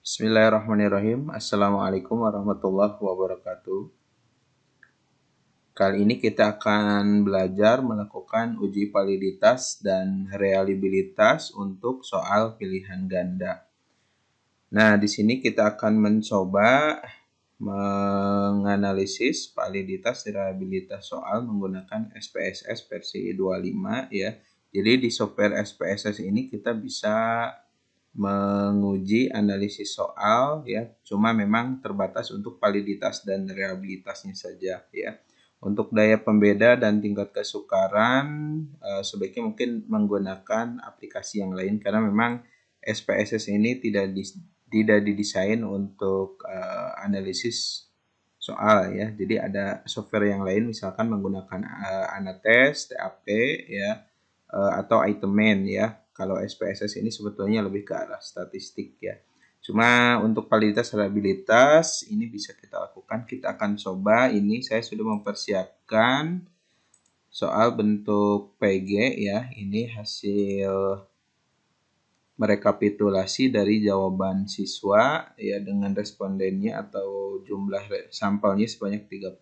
Bismillahirrahmanirrahim. Assalamualaikum warahmatullahi wabarakatuh. Kali ini kita akan belajar melakukan uji validitas dan reliabilitas untuk soal pilihan ganda. Nah, di sini kita akan mencoba menganalisis validitas dan reliabilitas soal menggunakan SPSS versi 25 ya. Jadi di software SPSS ini kita bisa menguji analisis soal ya, cuma memang terbatas untuk validitas dan reliabilitasnya saja ya. Untuk daya pembeda dan tingkat kesukaran sebaiknya mungkin menggunakan aplikasi yang lain karena memang SPSS ini tidak didesain untuk analisis soal ya. Jadi ada software yang lain misalkan menggunakan Anates, TAP ya, atau Itemman ya. Kalau SPSS ini sebetulnya lebih ke arah statistik ya. Cuma untuk validitas reliabilitas ini bisa kita lakukan. Kita akan coba ini, saya sudah mempersiapkan soal bentuk PG ya. Ini hasil merekapitulasi dari jawaban siswa ya dengan respondennya atau jumlah sampelnya sebanyak 30.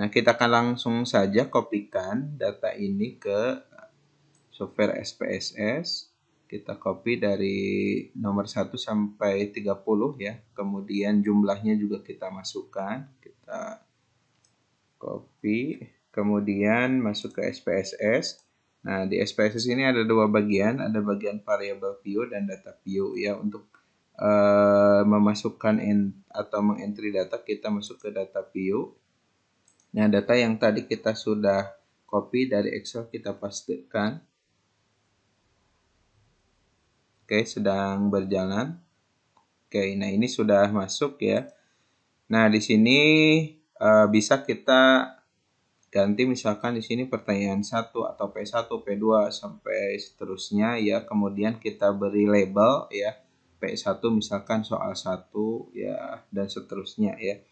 Nah, kita akan langsung saja kopikan data ini ke software SPSS. Kita copy dari nomor 1 sampai 30 ya. Kemudian jumlahnya juga kita masukkan. Kita copy, kemudian masuk ke SPSS. Nah, di SPSS ini ada dua bagian, ada bagian variable view dan data view ya. Untuk memasukkan atau mengentry data, kita masuk ke data view. Nah, data yang tadi kita sudah copy dari Excel kita pastikan. Oke, sedang berjalan. Oke, nah ini sudah masuk ya. Nah, di sini bisa kita ganti misalkan di sini pertanyaan 1 atau P1, P2 sampai seterusnya ya. Kemudian kita beri label ya. P1 misalkan soal 1 ya dan seterusnya ya.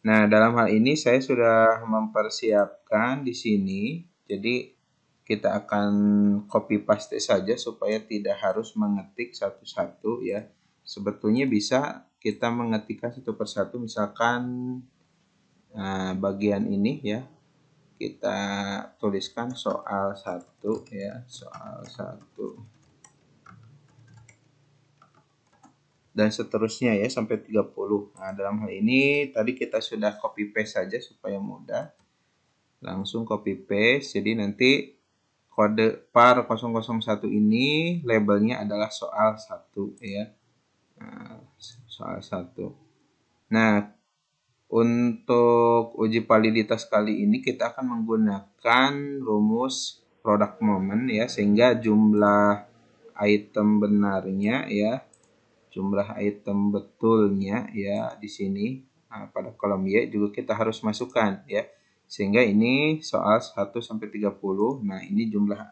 Nah, dalam hal ini saya sudah mempersiapkan di sini. Jadi kita akan copy paste saja supaya tidak harus mengetik satu-satu ya. Sebetulnya bisa kita mengetikkan satu persatu, misalkan bagian ini ya. Kita tuliskan soal 1 ya, soal 1. Dan seterusnya ya sampai 30. Nah, dalam hal ini tadi kita sudah copy paste saja supaya mudah. Langsung copy paste. Jadi nanti kode par 001 ini labelnya adalah soal 1 ya. Nah, soal 1. Nah, untuk uji validitas kali ini kita akan menggunakan rumus product moment ya, sehingga jumlah item benarnya ya, jumlah item betulnya ya di sini. Nah, pada kolom Y juga kita harus masukkan ya. Sehingga ini soal 1 sampai 30. Nah, ini jumlah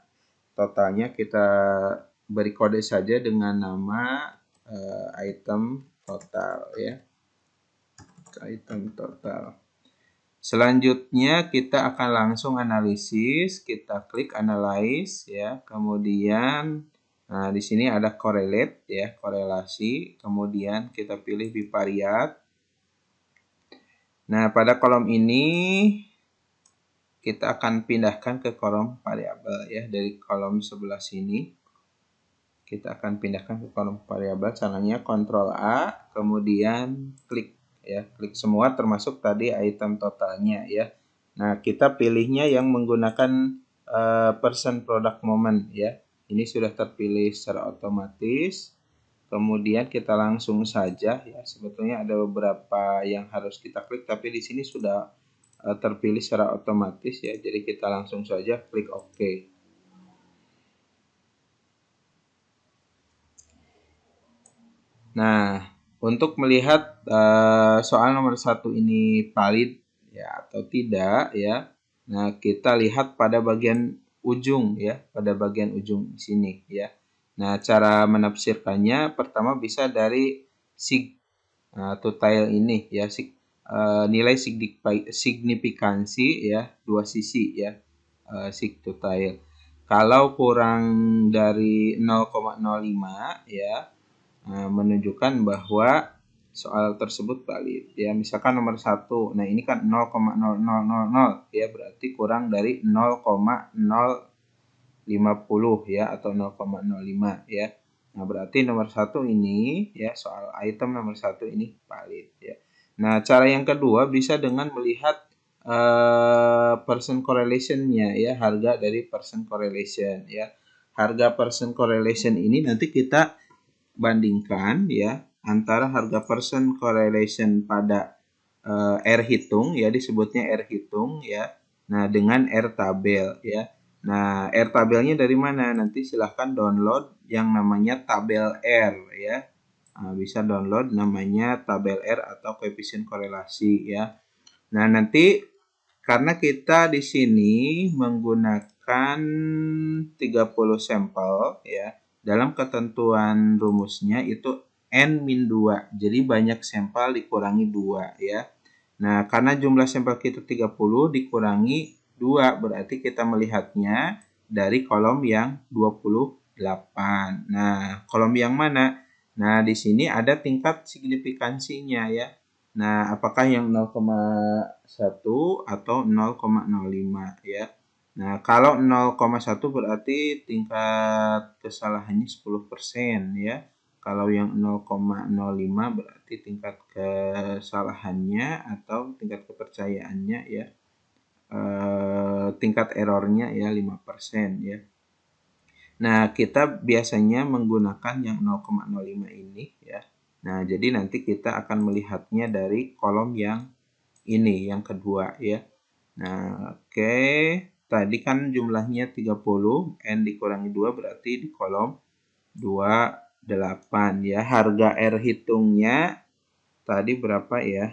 totalnya kita beri kode saja dengan nama item total ya. Item total. Selanjutnya kita akan langsung analisis, kita klik analyze ya. Kemudian nah di sini ada correlate ya, korelasi. Kemudian kita pilih bivariate. Nah, pada kolom ini kita akan pindahkan ke kolom variabel ya, dari kolom sebelah sini. Kita akan pindahkan ke kolom variabel, caranya Ctrl A, kemudian klik ya, klik semua termasuk tadi item totalnya ya. Nah, kita pilihnya yang menggunakan percent product moment ya. Ini sudah terpilih secara otomatis. Kemudian kita langsung saja ya. Sebetulnya ada beberapa yang harus kita klik, tapi di sini sudah terpilih secara otomatis ya. Jadi kita langsung saja klik OK. Nah, untuk melihat soal nomor 1 ini valid ya atau tidak ya. Nah, kita lihat pada bagian ujung ya, pada bagian ujung sini ya. Nah, cara menafsirkannya pertama bisa dari sigtotal ini ya, nilai signifikansi ya, dua sisi ya, sigtotal. Kalau kurang dari 0,05 ya, menunjukkan bahwa soal tersebut valid ya. Misalkan nomor 1. Nah, ini kan 0,0000 ya, berarti kurang dari 0,050 ya atau 0,05 ya. Nah, berarti nomor 1 ini ya, soal item nomor 1 ini valid ya. Nah, cara yang kedua bisa dengan melihat percent correlation-nya ya, harga dari percent correlation ya. Harga percent correlation ini nanti kita bandingkan ya antara harga percent correlation pada R hitung ya, disebutnya R hitung ya. Nah, dengan R tabel ya. Nah, R tabelnya dari mana? Nanti silahkan download yang namanya tabel R ya. Nah, bisa download namanya tabel R atau koefisien korelasi ya. Nah, nanti karena kita di sini menggunakan 30 sampel ya, dalam ketentuan rumusnya itu N-2. Jadi banyak sampel dikurangi 2 ya. Nah, karena jumlah sampel kita 30 dikurangi 2, berarti kita melihatnya dari kolom yang 28. Nah, kolom yang mana? Nah, di sini ada tingkat signifikansinya ya. Nah, apakah yang 0,1 atau 0,05 ya. Nah, kalau 0,1 berarti tingkat kesalahannya 10% ya. Kalau yang 0,05 berarti tingkat kesalahannya atau tingkat kepercayaannya ya, tingkat errornya ya 5% ya. Nah, kita biasanya menggunakan yang 0,05 ini ya. Nah, jadi nanti kita akan melihatnya dari kolom yang ini, yang kedua ya. Nah, oke. Tadi kan jumlahnya 30, N dikurangi 2 berarti di kolom 28 ya. Harga R hitungnya tadi berapa ya?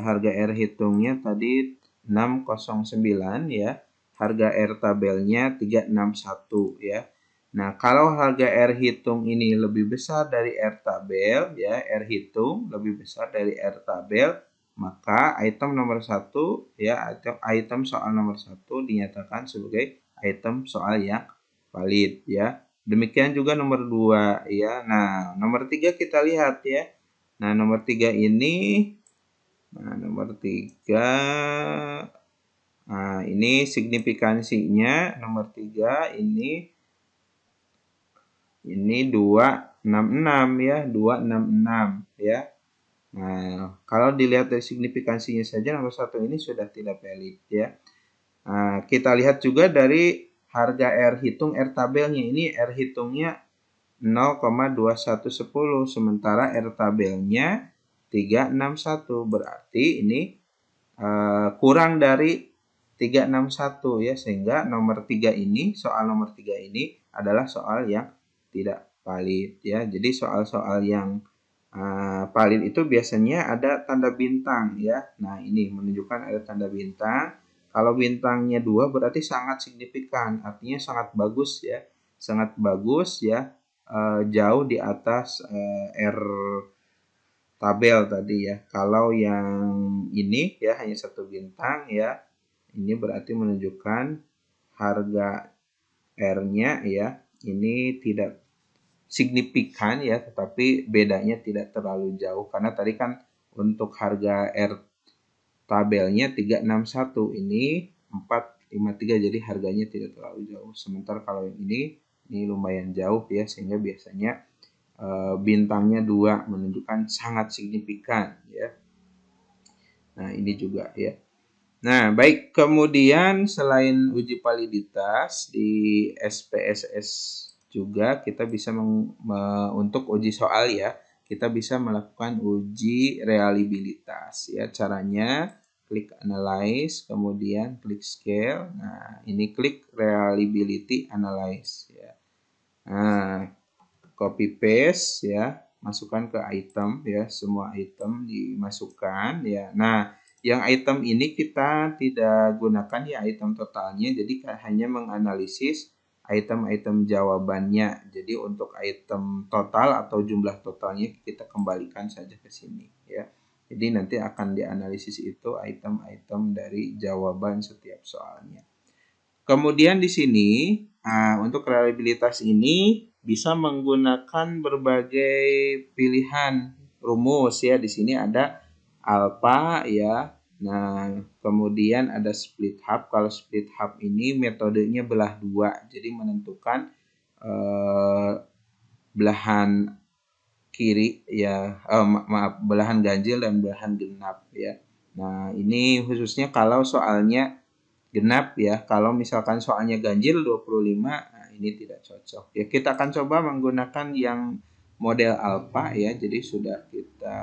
Harga R hitungnya tadi 609 ya. Harga R tabelnya 361 ya. Nah, kalau harga R hitung ini lebih besar dari R tabel ya, R hitung lebih besar dari R tabel, maka item nomor 1 ya, item soal nomor 1 dinyatakan sebagai item soal yang valid ya. Demikian juga nomor 2 ya. Nah, nomor 3 kita lihat ya. Nah, nomor 3 ini, nomor 3, nah ini signifikansinya nomor 3 ini 266 ya, 266 ya. Nah, kalau dilihat dari signifikansinya saja nomor 1 ini sudah tidak valid ya. Nah, kita lihat juga dari harga R hitung R tabelnya, ini R hitungnya 0,2110 sementara R tabelnya 361, berarti ini kurang dari 361 ya, sehingga nomor 3 ini, soal nomor 3 ini adalah soal yang tidak valid ya. Jadi soal-soal yang valid itu biasanya ada tanda bintang ya. Nah, ini menunjukkan ada tanda bintang. Kalau bintangnya 2 berarti sangat signifikan, artinya sangat bagus ya. Sangat bagus ya, jauh di atas R tabel tadi ya. Kalau yang ini ya hanya 1 bintang ya, ini berarti menunjukkan harga R-nya ya ini tidak signifikan ya, tetapi bedanya tidak terlalu jauh karena tadi kan untuk harga R tabelnya 361, ini 453, jadi harganya tidak terlalu jauh. Sementara kalau yang ini lumayan jauh ya, sehingga biasanya bintangnya 2 menunjukkan sangat signifikan ya. Nah, ini juga ya. Nah, baik, kemudian selain uji validitas di SPSS juga kita bisa untuk uji soal ya, kita bisa melakukan uji reliabilitas ya. Caranya klik analyze, kemudian klik scale. Nah, ini klik reliability analyze ya. Nah, copy paste ya, masukkan ke item ya, semua item dimasukkan ya. Nah, yang item ini kita tidak gunakan ya item totalnya, jadi hanya menganalisis item-item jawabannya. Jadi untuk item total atau jumlah totalnya kita kembalikan saja ke sini ya. Jadi nanti akan dianalisis itu item-item dari jawaban setiap soalnya. Kemudian di sini untuk reliabilitas ini bisa menggunakan berbagai pilihan rumus ya. Di sini ada alpha ya. Nah, kemudian ada split half. Kalau split half ini metodenya belah dua. Jadi menentukan belahan kiri ya, maaf, belahan ganjil dan belahan genap ya. Nah, ini khususnya kalau soalnya genap ya. Kalau misalkan soalnya ganjil 25, nah ini tidak cocok. Ya, kita akan coba menggunakan yang model alpha ya. Jadi sudah kita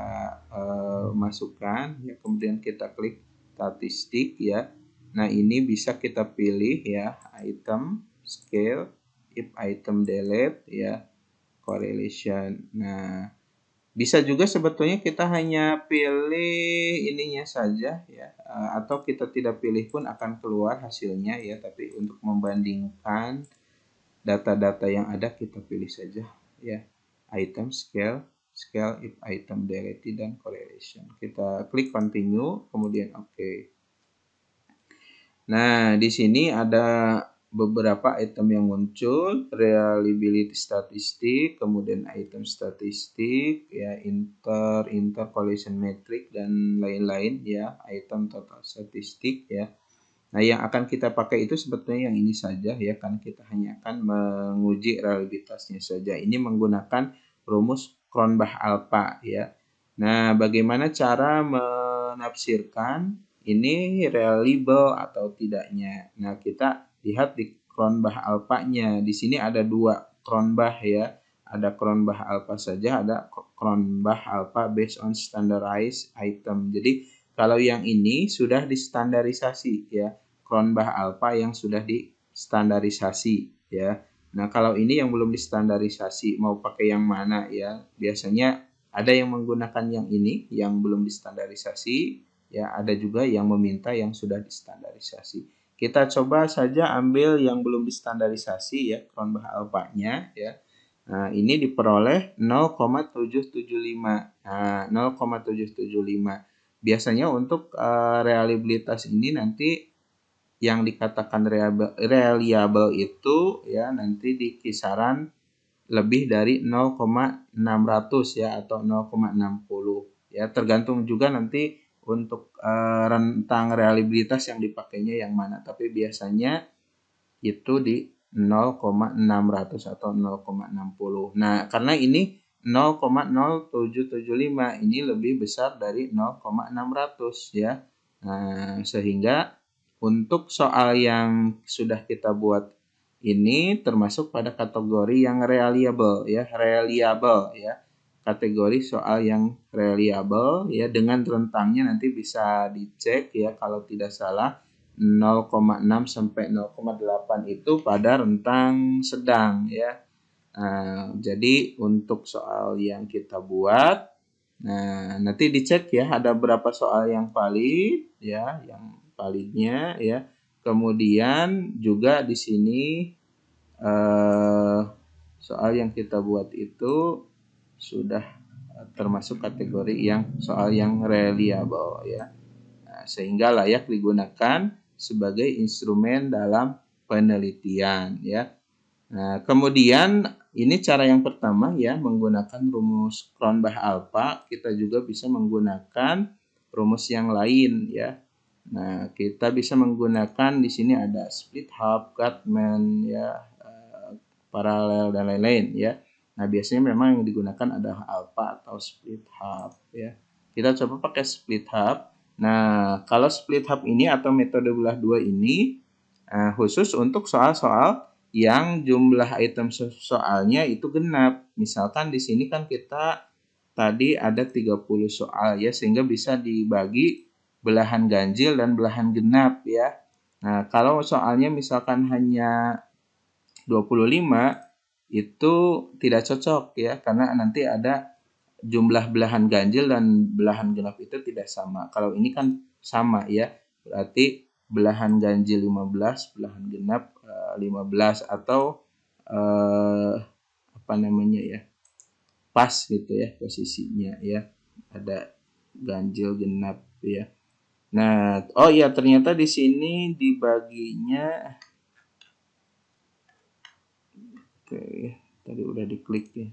masukkan ya, kemudian kita klik statistik ya. Nah, ini bisa kita pilih ya, item, scale, if item delete ya, correlation. Nah, bisa juga sebetulnya kita hanya pilih ininya saja ya, atau kita tidak pilih pun akan keluar hasilnya ya. Tapi untuk membandingkan data-data yang ada, kita pilih saja ya, item, scale, if item deleted, dan correlation. Kita klik continue, kemudian oke. Nah, di sini ada beberapa item yang muncul, reliability statistik, kemudian item statistik, ya, inter collision metric, dan lain-lain ya, item total statistik ya. Nah, yang akan kita pakai itu sebetulnya yang ini saja ya, kan kita hanya akan menguji reliabilitasnya saja. Ini menggunakan rumus Cronbach alpha ya. Nah, bagaimana cara menafsirkan ini reliable atau tidaknya? Nah, kita lihat di Cronbach alpha-nya. Di sini ada dua Cronbach ya. Ada Cronbach alpha saja, ada Cronbach alpha based on standardized item. Jadi, kalau yang ini sudah distandarisasi ya. Cronbach alpha yang sudah distandarisasi ya. Nah, kalau ini yang belum distandarisasi, mau pakai yang mana ya? Biasanya ada yang menggunakan yang ini yang belum distandarisasi ya, ada juga yang meminta yang sudah distandarisasi. Kita coba saja ambil yang belum distandarisasi ya, Cronbach alpha-nya ya. Nah, ini diperoleh 0,775. Nah, 0,775. Biasanya untuk reliabilitas ini nanti yang dikatakan reliable itu ya nanti di kisaran lebih dari 0,600 ya, atau 0,60 ya, tergantung juga nanti untuk rentang reliabilitas yang dipakainya yang mana, tapi biasanya itu di 0,600 atau 0,60. Nah, karena ini 0,0775 ini lebih besar dari 0,600 ya. Nah, sehingga untuk soal yang sudah kita buat ini termasuk pada kategori yang reliable ya, kategori soal yang reliable ya, dengan rentangnya nanti bisa dicek ya, kalau tidak salah 0,6 sampai 0,8 itu pada rentang sedang ya. Nah, jadi untuk soal yang kita buat, nah nanti dicek ya, ada berapa soal yang valid ya, yang validnya ya. Kemudian juga di sini soal yang kita buat itu sudah termasuk kategori yang soal yang reliable ya. Nah, sehingga layak digunakan sebagai instrumen dalam penelitian ya. Nah, kemudian ini cara yang pertama ya, menggunakan rumus Cronbach alpha. Kita juga bisa menggunakan rumus yang lain ya. Nah, kita bisa menggunakan di sini ada split half, Guttman ya, paralel, dan lain-lain ya. Nah, biasanya memang yang digunakan ada alpha atau split half ya. Kita coba pakai split half. Nah, kalau split half ini atau metode belah dua ini khusus untuk soal-soal yang jumlah item soalnya itu genap. Misalkan di sini kan kita tadi ada 30 soal ya, sehingga bisa dibagi belahan ganjil dan belahan genap ya. Nah, kalau soalnya misalkan hanya 25 itu tidak cocok ya, karena nanti ada jumlah belahan ganjil dan belahan genap itu tidak sama. Kalau ini kan sama ya, berarti belahan ganjil 15, belahan genap 15, atau apa namanya ya, pas gitu ya posisinya ya, ada ganjil genap ya. Nah, oh iya, ternyata di sini dibaginya oke. Tadi udah diklik ya.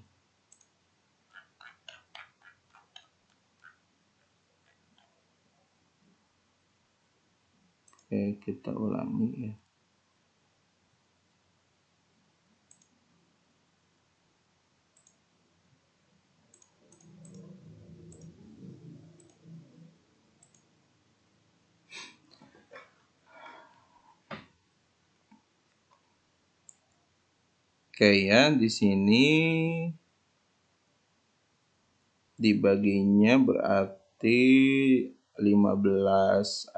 Oke, kita ulangi ya. Oke ya, di sini dibaginya berarti 15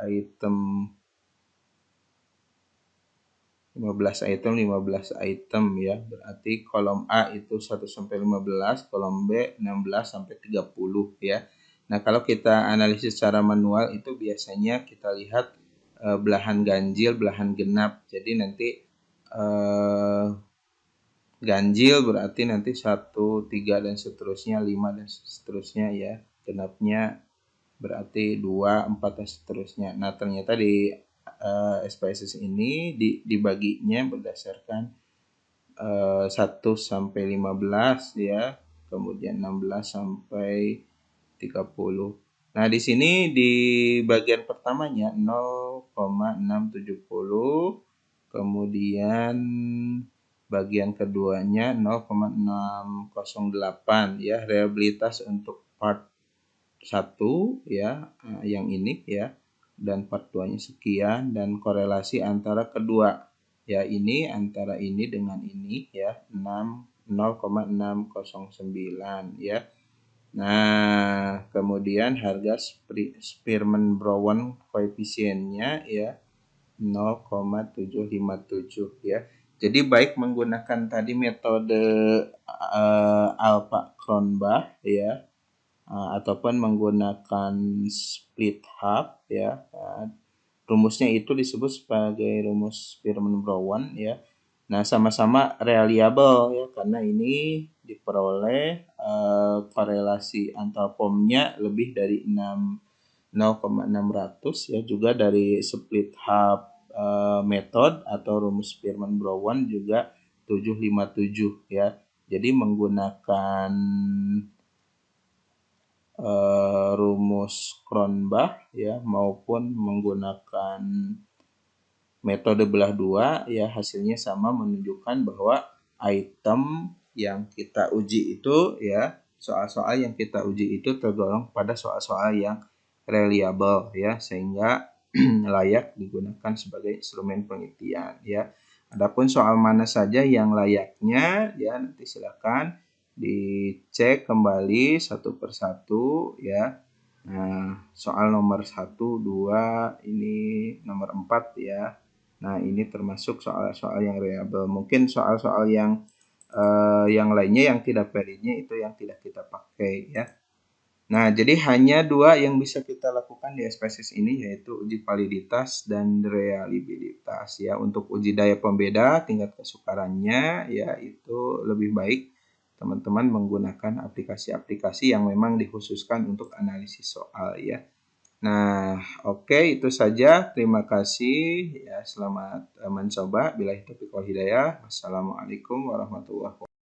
item 15 item ya. Berarti kolom A itu 1 sampai 15, kolom B 16 sampai 30 ya. Nah, kalau kita analisis secara manual itu biasanya kita lihat belahan ganjil, belahan genap. Jadi nanti ganjil berarti nanti 1, 3 dan seterusnya, 5 dan seterusnya ya. Genapnya berarti 2, 4 dan seterusnya. Nah, ternyata di SPSS ini dibaginya berdasarkan 1 sampai 15 ya, kemudian 16 sampai 30. Nah, di sini di bagian pertamanya 0,670, kemudian bagian keduanya 0,608 ya, reliabilitas untuk part 1 ya, yang ini ya, dan part 2-nya sekian, dan korelasi antara kedua ya, ini antara ini dengan ini ya, 0,609 ya. Nah, kemudian harga Spearman-Brown koefisiennya ya 0,757 ya. Jadi baik menggunakan tadi metode Alpha-Cronbach ya, ataupun menggunakan split half ya. Rumusnya itu disebut sebagai rumus Spearman-Brown ya. Nah, sama-sama reliable ya, karena ini diperoleh korelasi antar formnya lebih dari 0,600 ya, juga dari split half method atau rumus Spearman-Brown juga 757 ya. Jadi menggunakan rumus Cronbach ya, maupun menggunakan metode belah dua ya, hasilnya sama, menunjukkan bahwa item yang kita uji itu ya, soal-soal yang kita uji itu tergolong pada soal-soal yang reliable ya, sehingga layak digunakan sebagai instrumen penelitian ya. Adapun soal mana saja yang layaknya ya, nanti silakan dicek kembali satu persatu ya. Nah, soal nomor 1, 2, ini nomor 4 ya. Nah, ini termasuk soal-soal yang reliable. Mungkin soal-soal yang lainnya yang tidak validnya itu yang tidak kita pakai ya. Nah, jadi hanya 2 yang bisa kita lakukan di SPSS ini, yaitu uji validitas dan reliabilitas ya. Untuk uji daya pembeda tingkat kesukarannya ya, itu lebih baik teman-teman menggunakan aplikasi-aplikasi yang memang dikhususkan untuk analisis soal ya. Nah, oke, itu saja. Terima kasih ya, selamat mencoba. Billahi taufiq wal hidayah. Wassalamualaikum warahmatullahi wabarakatuh.